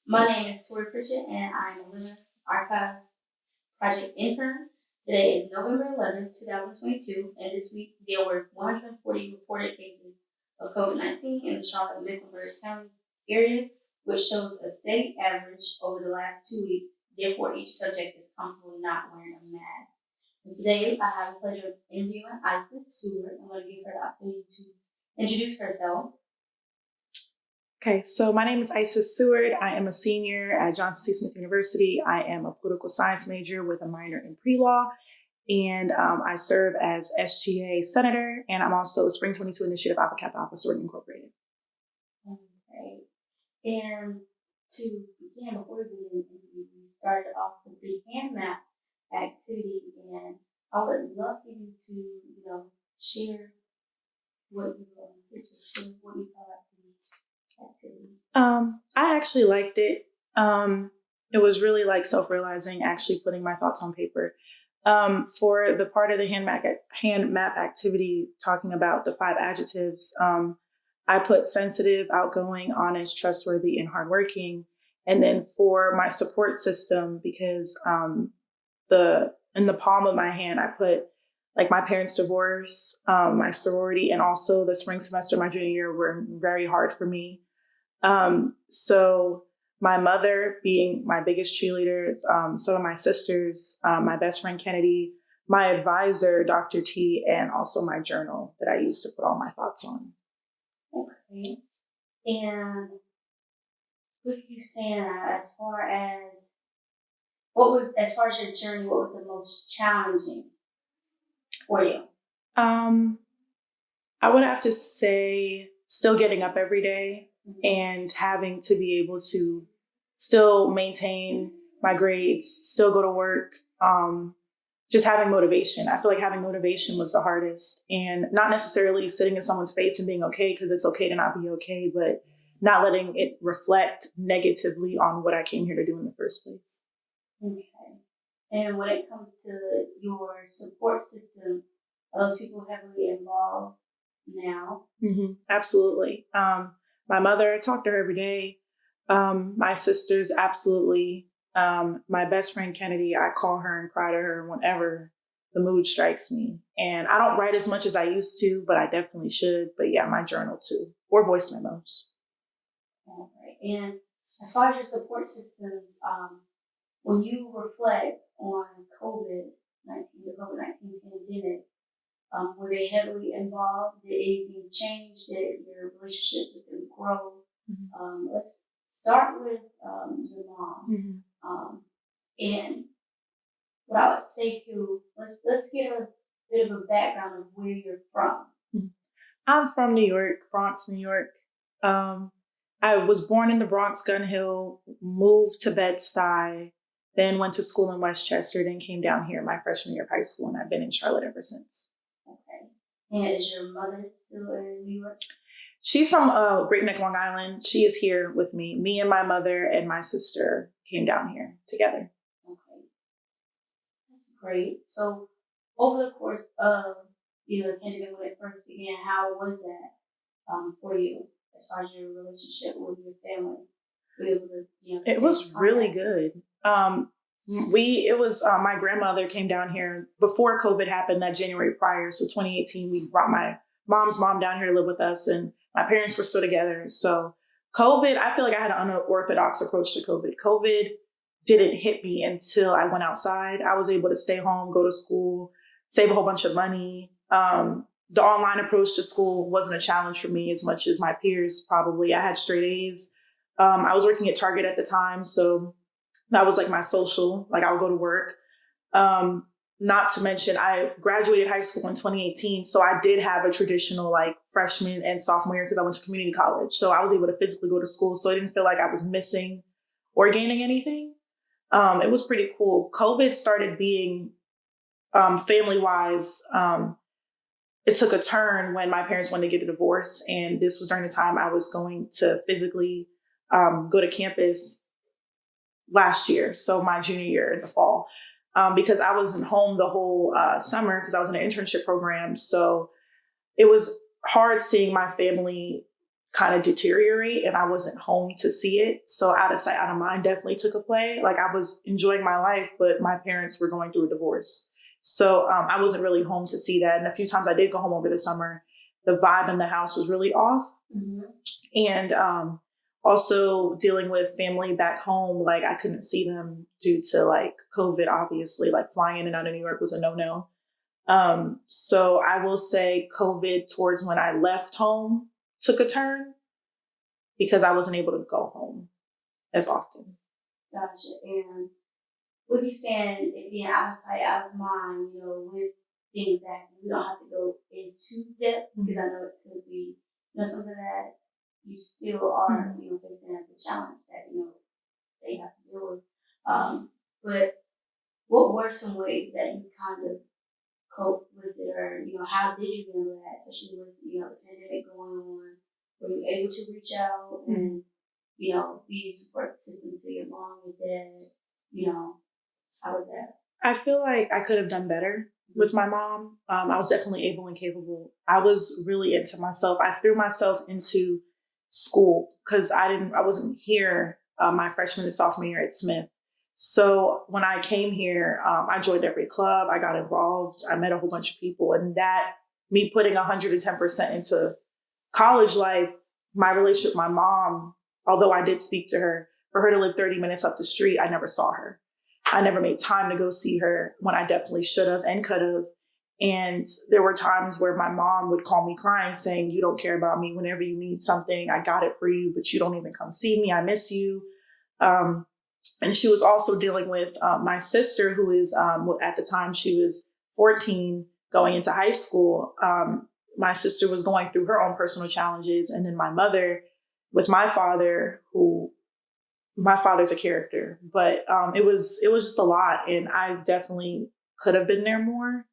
My name is Tori Pritchett, and I'm a Living Archives Project Intern. Today is November 11th, 2022, and this week there were 140 reported cases of COVID-19 in the Charlotte-Mecklenburg County area, which shows a steady average over the last 2 weeks. Therefore, each subject is comfortably not wearing a mask. And today, I have the pleasure of interviewing Isys Seward. I'm going to give her the opportunity to introduce herself. Okay, so my name is Isys Seward. I am a senior at Johnson C. Smith University. I am a political science major with a minor in pre-law, and I serve as SGA senator, and I'm also a Spring 22 Initiative Alpha Kappa Alpha Sorority Incorporated. Okay, and to begin, before we started off with the hand map activity, and I would love for you to, share what you thought about the activity. I actually liked it. It was really like self-realizing, actually putting my thoughts on paper. For the part of the hand map activity talking about the 5 adjectives, I put sensitive, outgoing, honest, trustworthy, and hardworking. And then for my support system, because in the palm of my hand, I put like my parents' divorce, my sorority, and also the spring semester of my junior year were very hard for me. So my mother being my biggest cheerleader, some of my sisters, my best friend Kennedy, my advisor, Dr. T, and also my journal that I used to put all my thoughts on. Okay. And what you saying as far as your journey, what was the most challenging for you? I would have to say still getting up every day and having to be able to still maintain my grades, still go to work, just having motivation. I feel like having motivation was the hardest, and not necessarily sitting in someone's face and being okay, because it's okay to not be okay, but not letting it reflect negatively on what I came here to do in the first place. Okay. And when it comes to your support system, are those people heavily involved now? Mm-hmm. Absolutely. My mother, I talk to her every day. My sisters, absolutely. My best friend, Kennedy, I call her and cry to her whenever the mood strikes me. And I don't write as much as I used to, but I definitely should. But yeah, my journal too, or voice memos. All right. And as far as your support systems, when you reflect on the COVID-19 pandemic, were they heavily involved? Did anything change? Did your relationships with them grow? Mm-hmm. Let's start with your mom. Mm-hmm. And what I would say too, let's get a bit of a background of where you're from. Mm-hmm. I'm from New York, Bronx, New York. I was born in the Bronx, Gun Hill, moved to Bed-Stuy, then went to school in Westchester, then came down here my freshman year of high school, and I've been in Charlotte ever since. Okay. And is your mother still in New York? She's from Great Neck, Long Island. She is here with me. Me and my mother and my sister came down here together. Okay. That's great. So over the course of the pandemic when it first began, how was that for you as far as your relationship with your family? Were you able to, it was really good. My grandmother came down here before COVID happened that January prior. So 2018, we brought my mom's mom down here to live with us, and my parents were still together. So COVID, I feel like I had an unorthodox approach to COVID. COVID didn't hit me until I went outside. I was able to stay home, go to school, save a whole bunch of money. The online approach to school wasn't a challenge for me as much as my peers probably. I had straight A's. I was working at Target at the time, so that was like my social, like I would go to work. Not to mention I graduated high school in 2018. So I did have a traditional like freshman and sophomore year because I went to community college. So I was able to physically go to school. So I didn't feel like I was missing or gaining anything. It was pretty cool. COVID started being family-wise. It took a turn when my parents wanted to get a divorce. And this was during the time I was going to physically go to campus last year, so my junior year in the fall, because I wasn't home the whole summer because I was in an internship program. So it was hard seeing my family kind of deteriorate, and I wasn't home to see it. So out of sight, out of mind definitely took a play. Like, I was enjoying my life, but my parents were going through a divorce. So I wasn't really home to see that. And a few times I did go home over the summer, the vibe in the house was really off. Mm-hmm. And also dealing with family back home, like I couldn't see them due to like COVID, obviously, like flying in and out of New York was a no-no. So I will say COVID towards when I left home took a turn because I wasn't able to go home as often. Gotcha. And with you saying it being out of sight, out of mind, with things that we don't have to go into depth, because I know it could be, something that you still are, facing as a challenge that, they have to deal with. But what were some ways that you kind of cope with it, or, how did you handle that, especially with, the pandemic going on? Were you able to reach out and, be a support system to your mom and dad? How was that? I feel like I could have done better with my mom. I was definitely able and capable. I was really into myself. I threw myself into school because I wasn't here my freshman and sophomore year at Smith. So when I came here, I joined every club. I got involved. I met a whole bunch of people, and that me putting 110% into college life, my relationship with my mom, although I did speak to her, for her to live 30 minutes up the street, I never saw her. I never made time to go see her when I definitely should have and could have. And there were times where my mom would call me crying saying, "You don't care about me. Whenever you need something, I got it for you, but you don't even come see me. I miss you." And she was also dealing with my sister, who is, at the time she was 14 going into high school. My sister was going through her own personal challenges. And then my mother with my father, my father's a character, but it was just a lot. And I definitely could have been there more.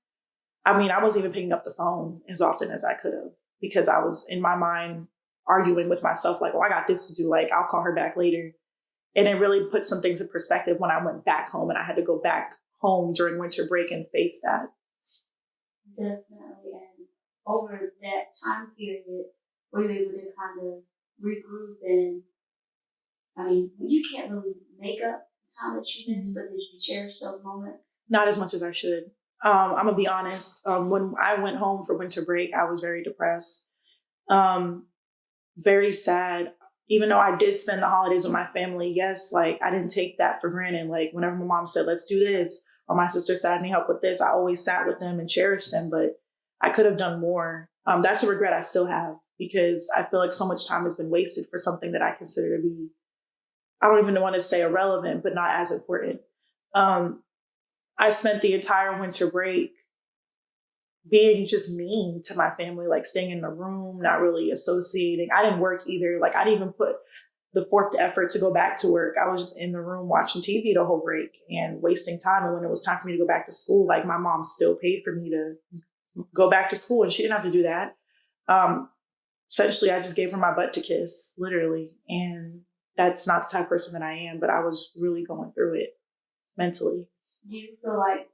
I mean, I wasn't even picking up the phone as often as I could have because I was in my mind arguing with myself, like, "Oh, I got this to do. Like, I'll call her back later." And it really put some things in perspective when I went back home and I had to go back home during winter break and face that. Definitely. And over that time period, were you able to kind of regroup? And I mean, you can't really make up the time that you missed, but did you cherish those moments? Not as much as I should. I'm gonna be honest. When I went home for winter break, I was very depressed, very sad. Even though I did spend the holidays with my family, yes, like I didn't take that for granted. Like whenever my mom said, "Let's do this," or my sister said, "I need help with this," I always sat with them and cherished them. But I could have done more. That's a regret I still have because I feel like so much time has been wasted for something that I consider to be, I don't even want to say irrelevant, but not as important. I spent the entire winter break being just mean to my family, like staying in the room, not really associating. I didn't work either. Like I didn't even put the forth effort to go back to work. I was just in the room watching TV the whole break and wasting time. And when it was time for me to go back to school, like my mom still paid for me to go back to school and she didn't have to do that. Essentially, I just gave her my butt to kiss, literally. And that's not the type of person that I am, but I was really going through it mentally. Do you feel like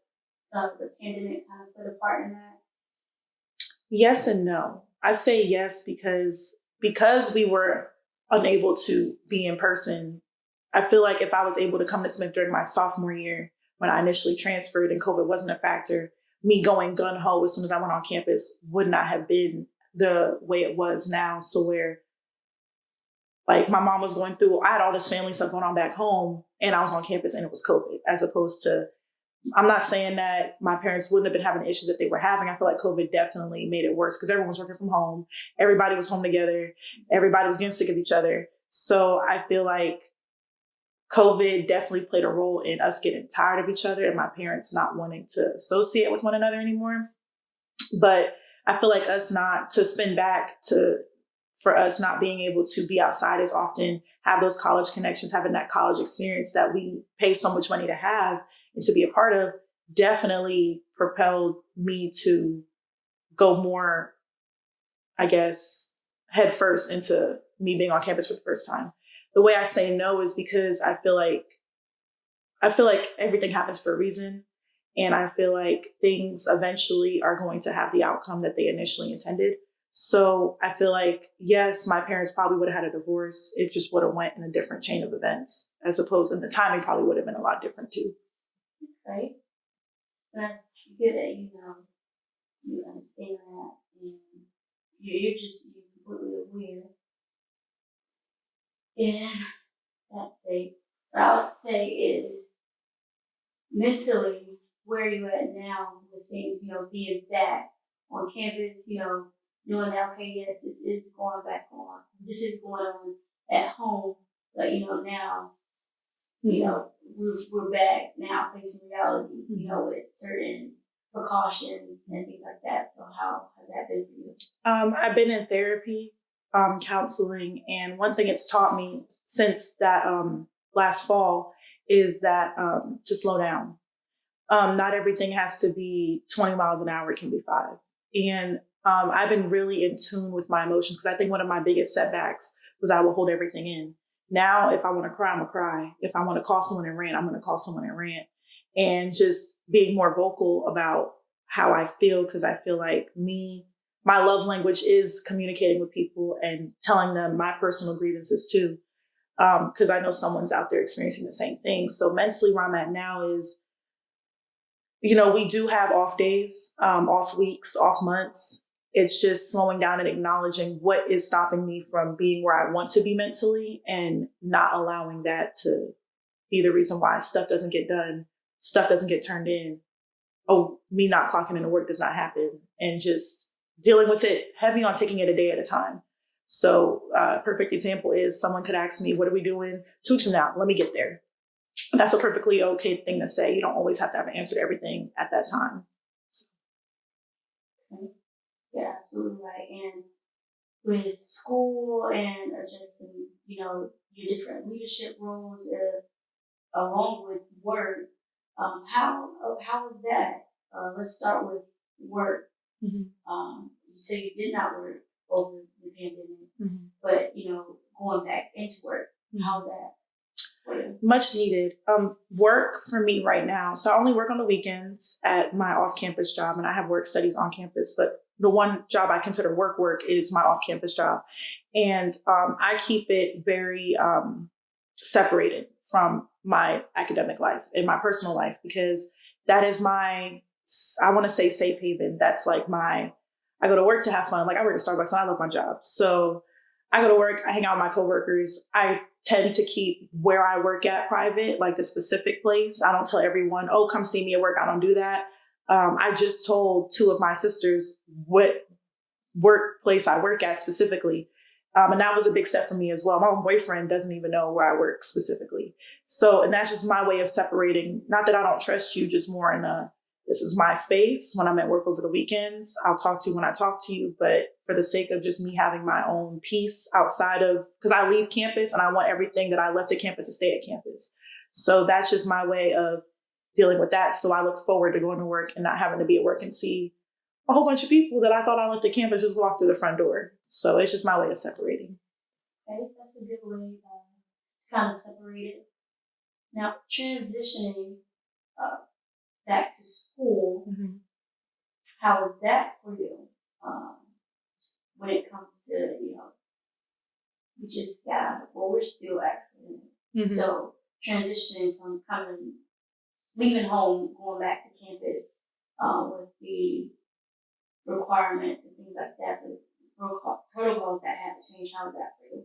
the pandemic kind of played a part in that? Yes and no. I say yes because we were unable to be in person. I feel like if I was able to come to Smith during my sophomore year, when I initially transferred and COVID wasn't a factor, me going gung-ho as soon as I went on campus would not have been the way it was now. So where like my mom was going through, I had all this family stuff going on back home and I was on campus and it was COVID, as opposed to, I'm not saying that my parents wouldn't have been having the issues that they were having. I feel like COVID definitely made it worse because everyone was working from home. Everybody was home together. Everybody was getting sick of each other. So I feel like COVID definitely played a role in us getting tired of each other and my parents not wanting to associate with one another anymore. But I feel like us not to spin back to, for us not being able to be outside as often, have those college connections, having that college experience that we pay so much money to have and to be a part of, definitely propelled me to go more, I guess, head first into me being on campus for the first time. The way I say no is because I feel like everything happens for a reason. And I feel like things eventually are going to have the outcome that they initially intended. So I feel like, yes, my parents probably would have had a divorce. It just would have went in a different chain of events, as opposed, and the timing probably would have been a lot different too. Right? That's good that you understand that, and you're completely aware. And that's what I would say is mentally where you at now with things, being back on campus, knowing that, okay, yes, this is going back on, this is going on at home, but now, we're back now facing reality, with certain precautions and things like that. So how has that been for you? I've been in therapy, counseling, and one thing it's taught me since that last fall is that to slow down. Not everything has to be 20 miles an hour. It can be 5. And I've been really in tune with my emotions, because I think one of my biggest setbacks was I would hold everything in. Now, if I want to cry, I'm going to cry. If I want to call someone and rant, I'm going to call someone and rant. And just being more vocal about how I feel, because I feel like my love language is communicating with people and telling them my personal grievances too, because I know someone's out there experiencing the same thing. So mentally where I'm at now is, we do have off days, off weeks, off months. It's just slowing down and acknowledging what is stopping me from being where I want to be mentally, and not allowing that to be the reason why stuff doesn't get done, stuff doesn't get turned in. Oh, me not clocking into work does not happen, and just dealing with it heavy on taking it a day at a time. So a perfect example is someone could ask me, what are we doing 2 weeks from now? Let me get there. And that's a perfectly okay thing to say. You don't always have to have an answer to everything at that time. So. Yeah, absolutely right. And with school and adjusting, your different leadership roles along with work, how was that? Let's start with work. Mm-hmm. You say you did not work over the pandemic, but going back into work, how's that for you? Much needed. Work for me right now. So I only work on the weekends at my off-campus job, and I have work studies on campus, but the one job I consider work is my off-campus job. And I keep it very separated from my academic life and my personal life, because that is I want to say safe haven. That's like I go to work to have fun. Like I work at Starbucks and I love my job. So I go to work, I hang out with my coworkers. I tend to keep where I work at private, like the specific place. I don't tell everyone, oh, come see me at work. I don't do that. I just told 2 of my sisters what workplace I work at specifically. And that was a big step for me as well. My own boyfriend doesn't even know where I work specifically. So, and that's just my way of separating. Not that I don't trust you, just more in this is my space. When I'm at work over the weekends, I'll talk to you when I talk to you. But for the sake of just me having my own peace outside of, because I leave campus and I want everything that I left at campus to stay at campus. So that's just my way of dealing with that. So I look forward to going to work and not having to be at work and see a whole bunch of people that I thought I left at campus just walk through the front door. So it's just my way of separating. Okay, that's a good way to kind of separate it. Now, transitioning back to school, how is that for you? When it comes to, we just we're still actually, so transitioning from leaving home, going back to campus, with the requirements and things like that, the protocols that have to change, how is that for you?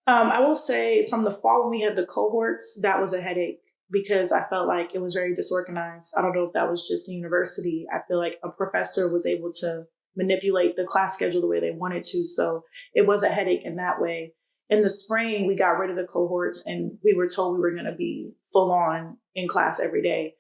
I will say from the fall when we had the cohorts, that was a headache, because I felt like it was very disorganized. I don't know if that was just the university. I feel like a professor was able to manipulate the class schedule the way they wanted to. So it was a headache in that way. In the spring, we got rid of the cohorts and we were told we were going to be full on in class every day.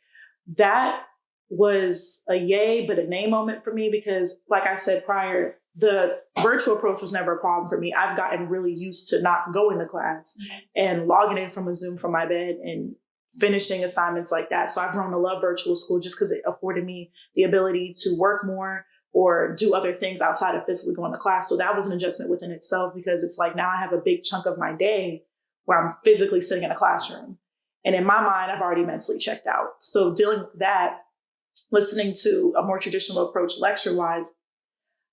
That was a yay, but a nay moment for me, because like I said prior, the virtual approach was never a problem for me. I've gotten really used to not going to class and logging in from a Zoom from my bed and finishing assignments like that. So I've grown to love virtual school just because it afforded me the ability to work more or do other things outside of physically going to class. So that was an adjustment within itself, because it's like now I have a big chunk of my day where I'm physically sitting in a classroom. And in my mind, I've already mentally checked out. So dealing with that, listening to a more traditional approach lecture-wise,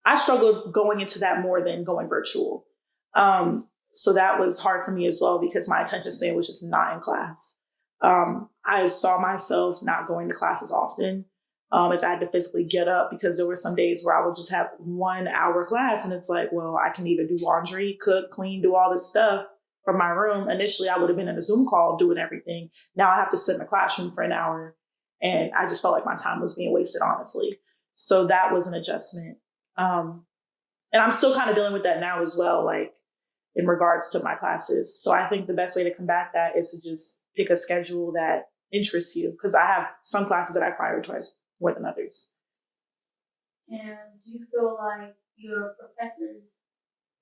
I struggled going into that more than going virtual. So that was hard for me as well because my attention span was just not in class. I saw myself not going to class as often. If I had to physically get up, because there were some days where I would just have 1 hour class and it's like, well, I can either do laundry, cook, clean, do all this stuff from my room. Initially, I would have been in a Zoom call doing everything. Now I have to sit in the classroom for an hour. And I just felt like my time was being wasted, honestly. So that was an adjustment. And I'm still kind of dealing with that now as well, like in regards to my classes. So I think the best way to combat that is to just pick a schedule that interests you. Because I have some classes that I prioritize more than others. And do you feel like your professors,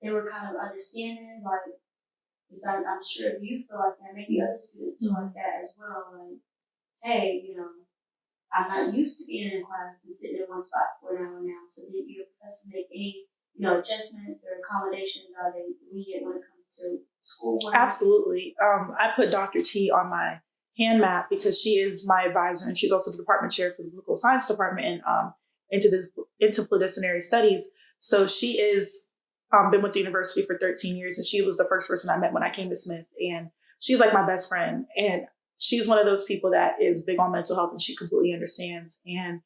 they were kind of understanding, like, because I'm sure you feel like that, maybe other students feel like that as well, like, hey, I'm not used to being in class and sitting in one spot for an hour now, so did your professor make any, adjustments or accommodations? Are they lenient when it comes to schoolwork? Absolutely. I put Dr. T on my hand map because she is my advisor and she's also the department chair for the political science department and interdisciplinary studies. So she is been with the university for 13 years and she was the first person I met when I came to Smith. And she's like my best friend. And she's one of those people that is big on mental health and she completely understands. And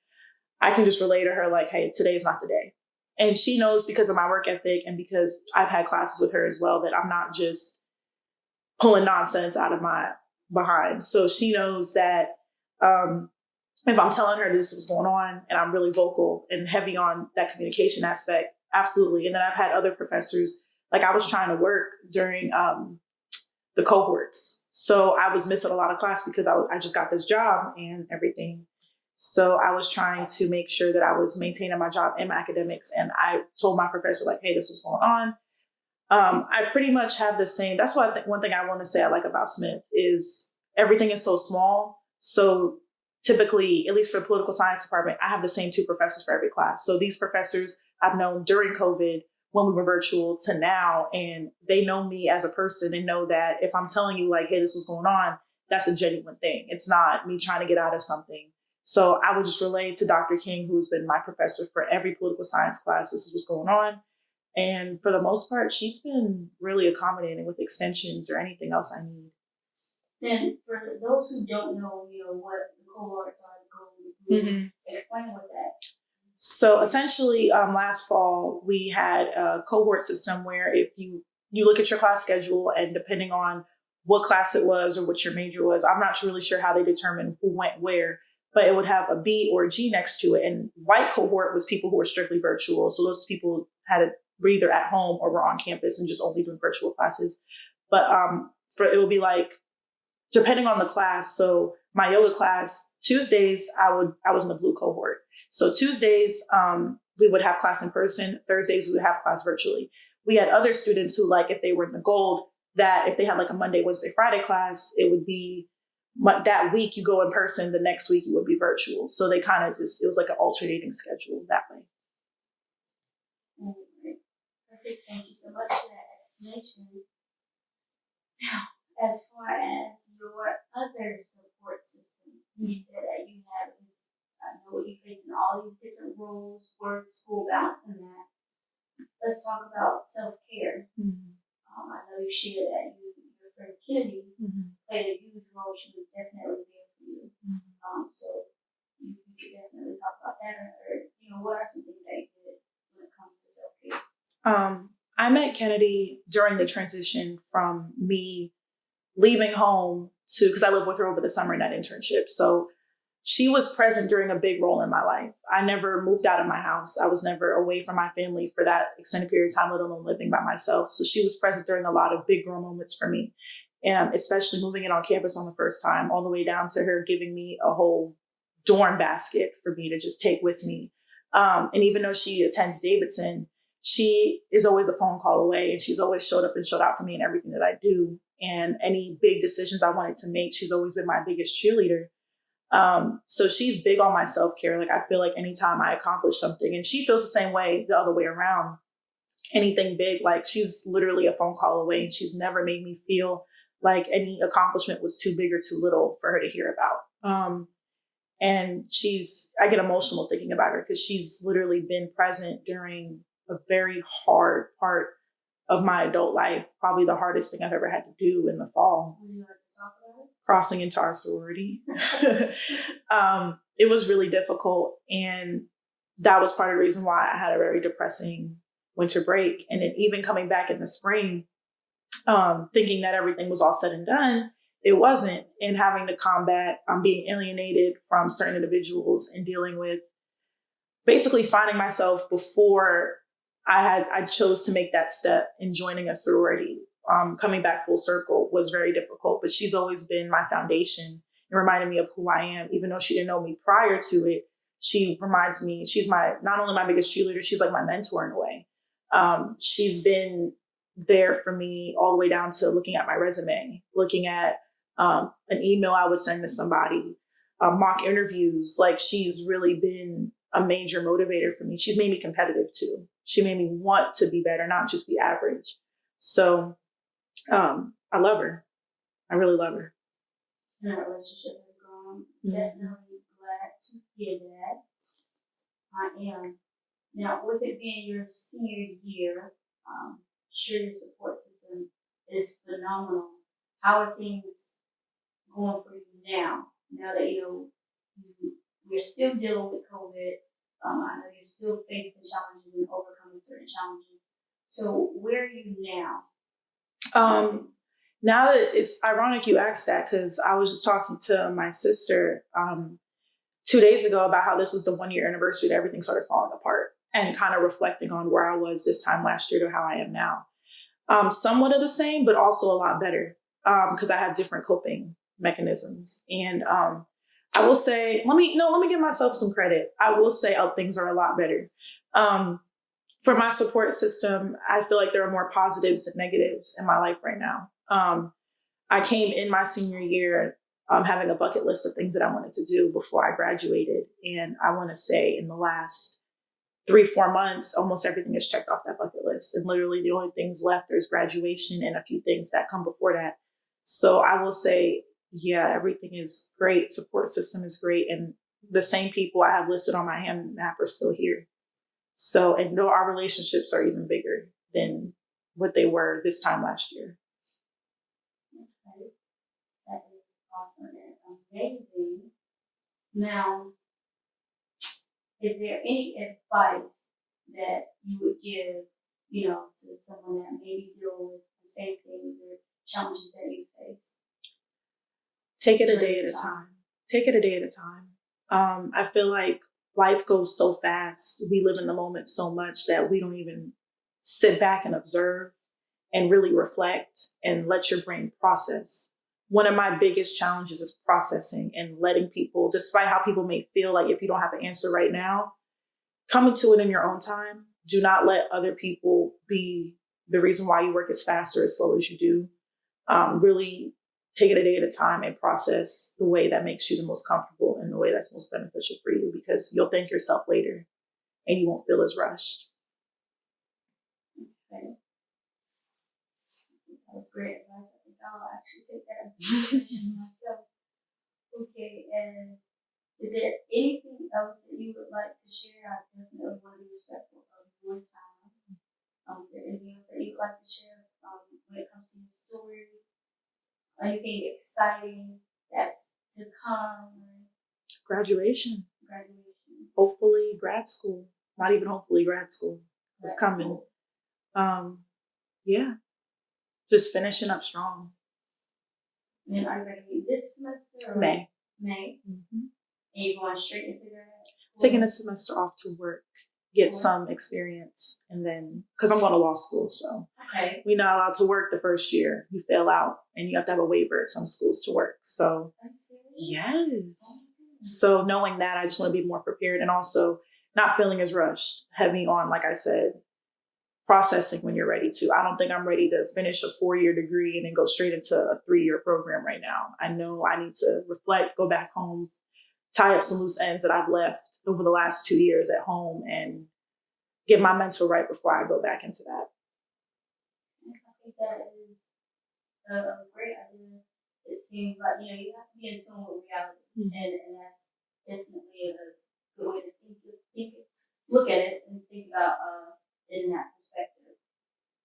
I can just relay to her like, hey, today is not the day. And she knows because of my work ethic and because I've had classes with her as well that I'm not just pulling nonsense out of my behind. So she knows that if I'm telling her this was going on and I'm really vocal and heavy on that communication aspect, absolutely. And then I've had other professors, like I was trying to work during the cohorts. So I was missing a lot of class because I just got this job and everything. So I was trying to make sure that I was maintaining my job in my academics. And I told my professor like, hey, this was going on. I pretty much have the same. That's why one thing I want to say I like about Smith is everything is so small. So typically, at least for the political science department, I have the same 2 professors for every class. So these professors I've known during COVID when we were virtual to now, and they know me as a person and know that if I'm telling you like, hey, this was going on, that's a genuine thing. It's not me trying to get out of something. So I would just relay to Dr. King, who's been my professor for every political science class, this is what's going on. And for the most part, she's been really accommodating with extensions or anything else I need. Then for those who don't know, what the cohorts are going, explain what that. So essentially, last fall, we had a cohort system where if you look at your class schedule and depending on what class it was or what your major was, I'm not really sure how they determined who went where, but it would have a B or a G next to it. And white cohort was people who were strictly virtual. So those people were either at home or were on campus and just only doing virtual classes. But it would be like, depending on the class. So my yoga class, Tuesdays, I was in the blue cohort. So Tuesdays, we would have class in person. Thursdays, we would have class virtually. We had other students who, like, if they were in the gold, that if they had like a Monday, Wednesday, Friday class, it would be that week you go in person, the next week you would be virtual. So they kind of it was like an alternating schedule that way. Perfect. Thank you so much for that explanation. Now, as far as your other support system, you said that you have you're facing all these different roles, work, school balance, and that. Let's talk about self-care. I know you shared that your friend Kennedy played a huge role. She was definitely there for you. So you could definitely talk about that, or what are some things that you did when it comes to self-care? I met Kennedy during the transition from me leaving home because I lived with her over the summer in that internship. So she was present during a big role in my life. I never moved out of my house. I was never away from my family for that extended period of time, let alone living by myself. So she was present during a lot of big girl moments for me, and especially moving in on campus on the first time, all the way down to her giving me a whole dorm basket for me to just take with me. And even though she attends Davidson, she is always a phone call away, and she's always showed up and showed out for me in everything that I do. And any big decisions I wanted to make, she's always been my biggest cheerleader. So she's big on my self-care. Like, I feel like anytime I accomplish something, and she feels the same way the other way around, anything big, like she's literally a phone call away, and she's never made me feel like any accomplishment was too big or too little for her to hear about. And I get emotional thinking about her because she's literally been present during a very hard part of my adult life, probably the hardest thing I've ever had to do in the fall. Would you like to talk about it? Crossing into our sorority. It was really difficult. And that was part of the reason why I had a very depressing winter break. And then even coming back in the spring, thinking that everything was all said and done, it wasn't. And having to combat being alienated from certain individuals and dealing with basically finding myself before I chose to make that step in joining a sorority. Coming back full circle was very difficult, but she's always been my foundation and reminded me of who I am. Even though she didn't know me prior to it, she reminds me, she's not only my biggest cheerleader, she's like my mentor in a way. She's been there for me all the way down to looking at my resume, looking at an email I would send to somebody, mock interviews. Like, she's really been a major motivator for me. She's made me competitive too. She made me want to be better, not just be average. So I love her. I really love her. And our relationship has grown. Definitely glad to hear that. I am. Now, with it being your senior year, sure your support system is phenomenal. How are things going for you now? Now that we're still dealing with COVID, I know you're still facing challenges and overcoming certain challenges. So where are you now? Now that it's ironic you asked that, because I was just talking to my sister 2 days ago about how this was the 1 year anniversary that everything started falling apart, and kind of reflecting on where I was this time last year to how I am now. Somewhat of the same, but also a lot better, because I have different coping mechanisms. And I will say, let me give myself some credit. I will say things are a lot better. For my support system, I feel like there are more positives than negatives in my life right now. I came in my senior year having a bucket list of things that I wanted to do before I graduated. And I want to say in the last 3-4 months, almost everything is checked off that bucket list. And literally the only things left is graduation and a few things that come before that. So I will say, yeah, everything is great. Support system is great. And the same people I have listed on my hand map are still here. So, and though our relationships are even bigger than what they were this time last year. Okay. That is awesome and amazing. Now, is there any advice that you would give, to someone that maybe deal with the same things or challenges that you face? Take it a day at a time. Take it a day at a time. I feel like life goes so fast. We live in the moment so much that we don't even sit back and observe and really reflect and let your brain process. One of my biggest challenges is processing and letting people, despite how people may feel like if you don't have an answer right now, come to it in your own time. Do not let other people be the reason why you work as fast or as slow as you do. Really take it a day at a time and process the way that makes you the most comfortable and the way that's most beneficial for you, because you'll thank yourself later and you won't feel as rushed. Okay. That was great advice. I think I'll actually take that as myself. Okay, and is there anything else that you would like to share? I definitely want to be respectful of your time. Is there anything else that you would like to share when it comes to your story? Anything exciting that's to come? Graduation. Hopefully grad school. Not even hopefully, grad school is coming. Yeah. Just finishing up strong. And are you ready to be this semester? Or May. Mm-hmm. And you're going straight into grad school? Taking a semester off to work, get some experience, and then, because I'm going to law school, so we're not allowed to work the first year. You fail out, and you have to have a waiver at some schools to work. So, yes. So knowing that, I just want to be more prepared, and also not feeling as rushed, heavy on, like I said, processing when you're ready to. I don't think I'm ready to finish a 4-year degree and then go straight into a 3-year program right now. I know I need to reflect, go back home, tie up some loose ends that I've left over the last 2 years at home, and get my mental right before I go back into that. I think that is a great idea. It seems like, you have to be in tune with reality. Mm-hmm. And that's definitely a good way to look at it and think about in that perspective.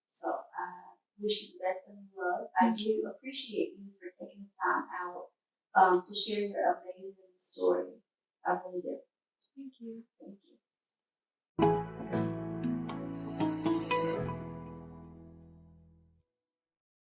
So I wish you the best of luck. I do appreciate you for taking the time out to share your amazing story. I really do. Thank you.